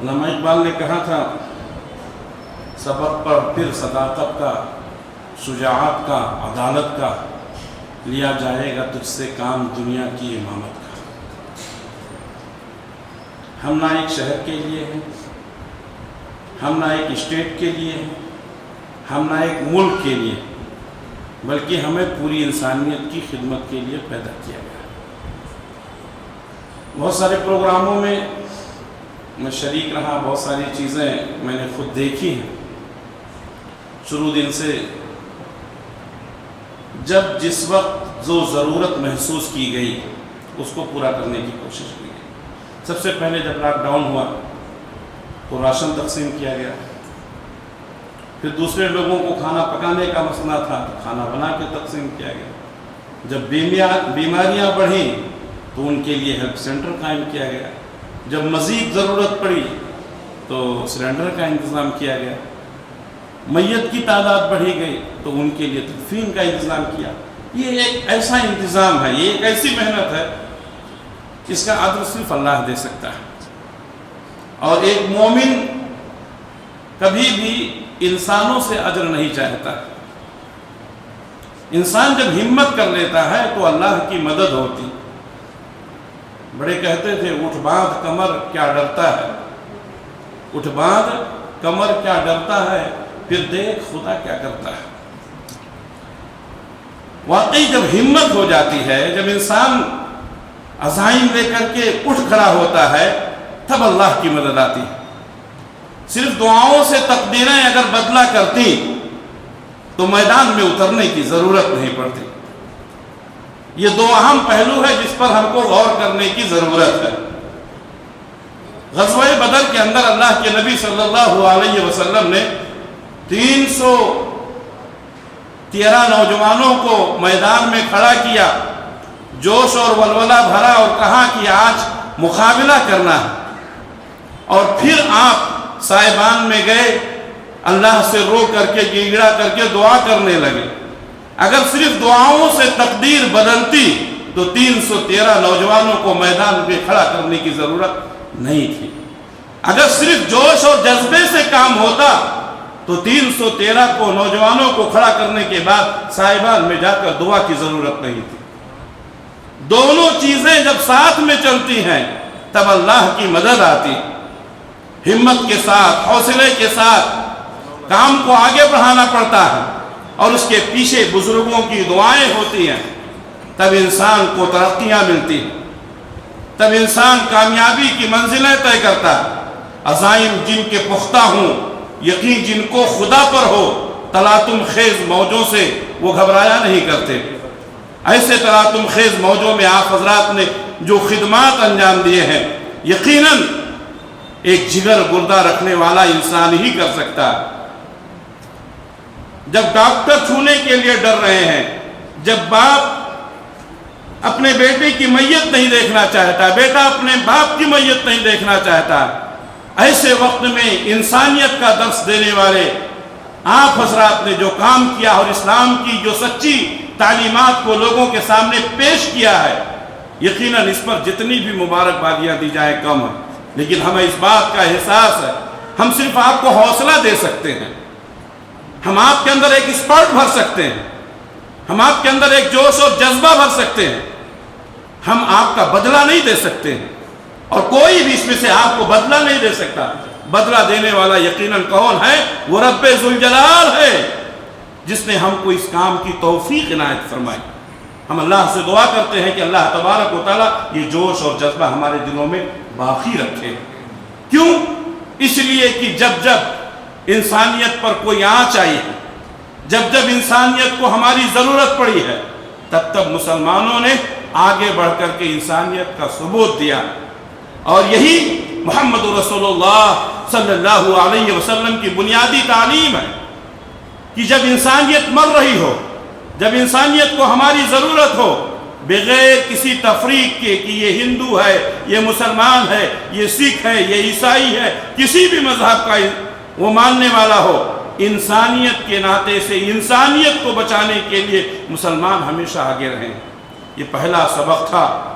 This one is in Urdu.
علامہ اقبال نے کہا تھا سبق پر پھر صداقت کا، شجاعت کا، عدالت کا، لیا جائے گا تجھ سے کام دنیا کی امامت کا۔ ہم نہ ایک شہر کے لیے ہیں، ہم نہ ایک اسٹیٹ کے لیے ہیں، ہم نہ ایک ملک کے لیے، بلکہ ہمیں پوری انسانیت کی خدمت کے لیے پیدا کیا گیا۔ بہت سارے پروگراموں میں شریک رہا، بہت ساری چیزیں میں نے خود دیکھی ہیں۔ شروع دن سے جب جس وقت جو ضرورت محسوس کی گئی اس کو پورا کرنے کی کوشش کی گئی۔ سب سے پہلے جب لاک ڈاؤن ہوا تو راشن تقسیم کیا گیا، پھر دوسرے لوگوں کو کھانا پکانے کا مسئلہ تھا تو کھانا بنا کے تقسیم کیا گیا۔ جب بیماریاں بڑھیں تو ان کے لیے ہیلتھ سینٹر قائم کیا گیا۔ جب مزید ضرورت پڑی تو سلنڈر کا انتظام کیا گیا۔ میت کی تعداد بڑھی گئی تو ان کے لیے تدفین کا انتظام کیا۔ یہ ایک ایسا انتظام ہے، یہ ایک ایسی محنت ہے جس کا اجر صرف اللہ دے سکتا ہے۔ اور ایک مومن کبھی بھی انسانوں سے اجر نہیں چاہتا۔ انسان جب ہمت کر لیتا ہے تو اللہ کی مدد ہوتی۔ بڑے کہتے تھے اٹھ باندھ کمر کیا ڈرتا ہے، اٹھ باندھ کمر کیا ڈرتا ہے، پھر دیکھ خدا کیا کرتا ہے۔ واقعی جب ہمت ہو جاتی ہے، جب انسان عزائم لے کر کے اٹھ کھڑا ہوتا ہے، تب اللہ کی مدد آتی ہے۔ صرف دعاؤں سے تقدیریں اگر بدلا کرتی تو میدان میں اترنے کی ضرورت نہیں پڑتی۔ یہ دو اہم پہلو ہے جس پر ہم کو غور کرنے کی ضرورت ہے۔ غزوہ بدر کے اندر اللہ کے نبی صلی اللہ علیہ وسلم نے 313 نوجوانوں کو میدان میں کھڑا کیا، جوش اور ولولہ بھرا اور کہا کہ آج مقابلہ کرنا ہے۔ اور پھر آپ سائبان میں گئے، اللہ سے رو کر کے گڑگڑا کر کے دعا کرنے لگے۔ اگر صرف دعاؤں سے تقدیر بدلتی تو 313 نوجوانوں کو میدان میں کھڑا کرنے کی ضرورت نہیں تھی۔ اگر صرف جوش اور جذبے سے کام ہوتا تو 313 کو نوجوانوں کو کھڑا کرنے کے بعد سائبان میں جا کر دعا کی ضرورت نہیں تھی۔ دونوں چیزیں جب ساتھ میں چلتی ہیں تب اللہ کی مدد آتی۔ ہمت کے ساتھ، حوصلے کے ساتھ کام کو آگے بڑھانا پڑتا ہے اور اس کے پیچھے بزرگوں کی دعائیں ہوتی ہیں، تب انسان کو ترقیاں ملتی ہیں، تب انسان کامیابی کی منزلیں طے کرتا ہے۔ عزائم جن کے پختہ ہوں، یقین جن کو خدا پر ہو، تلاطم خیز موجوں سے وہ گھبرایا نہیں کرتے۔ ایسے تلاطم خیز موجوں میں آپ حضرات نے جو خدمات انجام دیے ہیں، یقیناً ایک جگر گردہ رکھنے والا انسان ہی کر سکتا ہے۔ جب ڈاکٹر چھونے کے لیے ڈر رہے ہیں، جب باپ اپنے بیٹے کی میت نہیں دیکھنا چاہتا، بیٹا اپنے باپ کی میت نہیں دیکھنا چاہتا، ایسے وقت میں انسانیت کا درس دینے والے آپ حضرات نے جو کام کیا اور اسلام کی جو سچی تعلیمات کو لوگوں کے سامنے پیش کیا ہے، یقیناً اس پر جتنی بھی مبارکبادیاں دی جائیں کم ہے۔ لیکن ہمیں اس بات کا احساس ہے، ہم صرف آپ کو حوصلہ دے سکتے ہیں، ہم آپ کے اندر ایک اسپرٹ بھر سکتے ہیں، ہم آپ کے اندر ایک جوش اور جذبہ بھر سکتے ہیں، ہم آپ کا بدلہ نہیں دے سکتے ہیں، اور کوئی بھی اس میں سے آپ کو بدلہ نہیں دے سکتا۔ بدلہ دینے والا یقیناً کون ہے؟ وہ رب ذوالجلال ہے، جس نے ہم کو اس کام کی توفیق عنایت فرمائی۔ ہم اللہ سے دعا کرتے ہیں کہ اللہ تبارک و تعالیٰ یہ جوش اور جذبہ ہمارے دلوں میں باقی رکھے۔ کیوں؟ اس لیے کہ جب جب انسانیت پر کوئی آنچ آئی ہے، جب جب انسانیت کو ہماری ضرورت پڑی ہے، تب تب مسلمانوں نے آگے بڑھ کر کے انسانیت کا ثبوت دیا۔ اور یہی محمد رسول اللہ صلی اللہ علیہ وسلم کی بنیادی تعلیم ہے کہ جب انسانیت مر رہی ہو، جب انسانیت کو ہماری ضرورت ہو، بغیر کسی تفریق کے کہ یہ ہندو ہے، یہ مسلمان ہے، یہ سکھ ہے، یہ عیسائی ہے، کسی بھی مذہب کا وہ ماننے والا ہو، انسانیت کے ناطے سے انسانیت کو بچانے کے لیے مسلمان ہمیشہ آگے رہیں۔ یہ پہلا سبق تھا